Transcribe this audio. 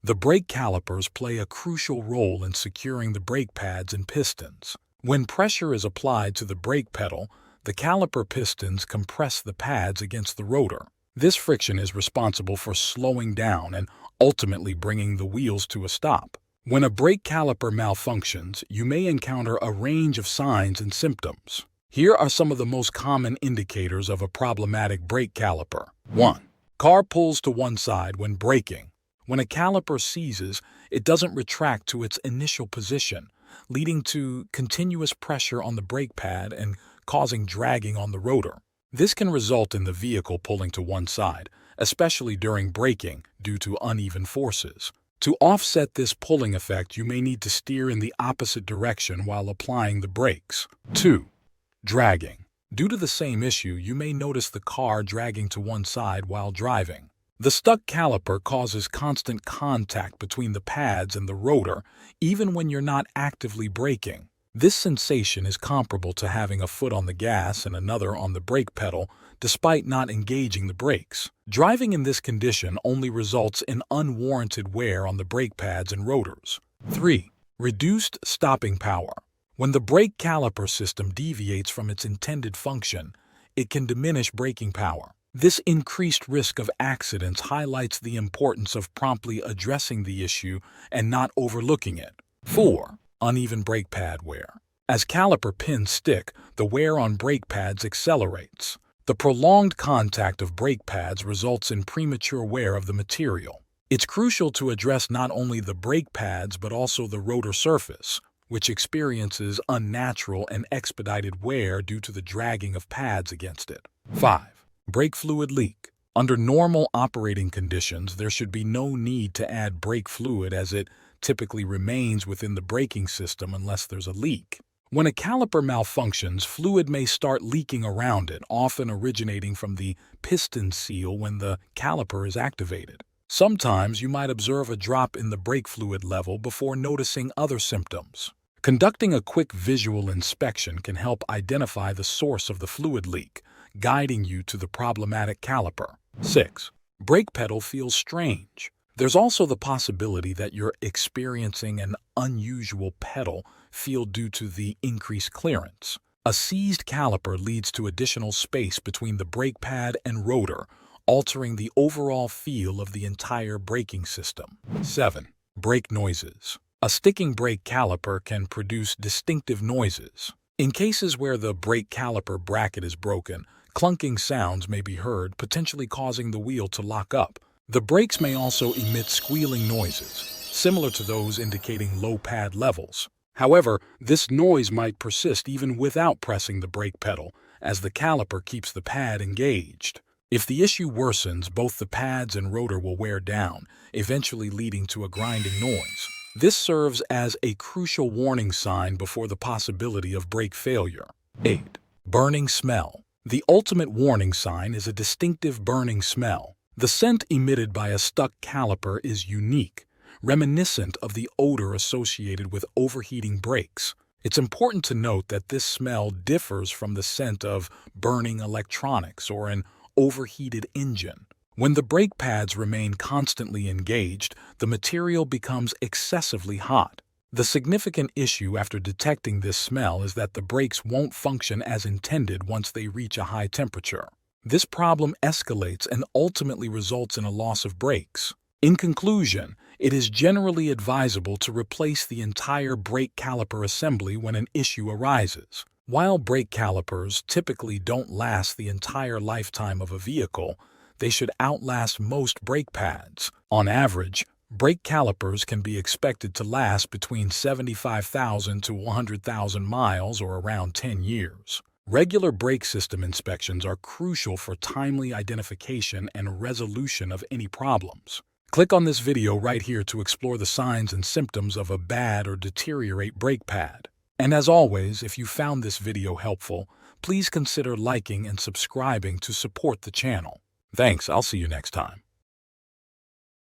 The brake calipers play a crucial role in securing the brake pads and pistons. When pressure is applied to the brake pedal, the caliper pistons compress the pads against the rotor. This friction is responsible for slowing down and ultimately bringing the wheels to a stop. When a brake caliper malfunctions, you may encounter a range of signs and symptoms. Here are some of the most common indicators of a problematic brake caliper. 1. Car pulls to one side when braking. When a caliper seizes, it doesn't retract to its initial position, leading to continuous pressure on the brake pad and causing dragging on the rotor. This can result in the vehicle pulling to one side, especially during braking due to uneven forces. To offset this pulling effect, you may need to steer in the opposite direction while applying the brakes. 2. Dragging. Due to the same issue, you may notice the car dragging to one side while driving. The stuck caliper causes constant contact between the pads and the rotor, even when you're not actively braking. This sensation is comparable to having a foot on the gas and another on the brake pedal, despite not engaging the brakes. Driving in this condition only results in unwarranted wear on the brake pads and rotors. 3. Reduced stopping power. When the brake caliper system deviates from its intended function, it can diminish braking power. This increased risk of accidents highlights the importance of promptly addressing the issue and not overlooking it. 4. Uneven brake pad wear. As caliper pins stick, the wear on brake pads accelerates. The prolonged contact of brake pads results in premature wear of the material. It's crucial to address not only the brake pads but also the rotor surface, which experiences unnatural and expedited wear due to the dragging of pads against it. 5. Brake fluid leak. Under normal operating conditions, there should be no need to add brake fluid as it typically remains within the braking system unless there's a leak. When a caliper malfunctions, fluid may start leaking around it, often originating from the piston seal when the caliper is activated. Sometimes you might observe a drop in the brake fluid level before noticing other symptoms. Conducting a quick visual inspection can help identify the source of the fluid leak, guiding you to the problematic caliper. 6. Brake pedal feels strange. There's also the possibility that you're experiencing an unusual pedal feel due to the increased clearance. A seized caliper leads to additional space between the brake pad and rotor, altering the overall feel of the entire braking system. 7. Brake noises. A sticking brake caliper can produce distinctive noises. In cases where the brake caliper bracket is broken, clunking sounds may be heard, potentially causing the wheel to lock up. The brakes may also emit squealing noises, similar to those indicating low pad levels. However, this noise might persist even without pressing the brake pedal, as the caliper keeps the pad engaged. If the issue worsens, both the pads and rotor will wear down, eventually leading to a grinding noise. This serves as a crucial warning sign before the possibility of brake failure. 8. Burning smell. The ultimate warning sign is a distinctive burning smell. The scent emitted by a stuck caliper is unique, reminiscent of the odor associated with overheating brakes. It's important to note that this smell differs from the scent of burning electronics or an overheated engine. When the brake pads remain constantly engaged, the material becomes excessively hot. The significant issue after detecting this smell is that the brakes won't function as intended once they reach a high temperature. This problem escalates and ultimately results in a loss of brakes. In conclusion, it is generally advisable to replace the entire brake caliper assembly when an issue arises. While brake calipers typically don't last the entire lifetime of a vehicle, they should outlast most brake pads. On average, brake calipers can be expected to last between 75,000 to 100,000 miles or around 10 years. Regular brake system inspections are crucial for timely identification and resolution of any problems. Click on this video right here to explore the signs and symptoms of a bad or deteriorate brake pad. And as always, if you found this video helpful, please consider liking and subscribing to support the channel. Thanks, I'll see you next time.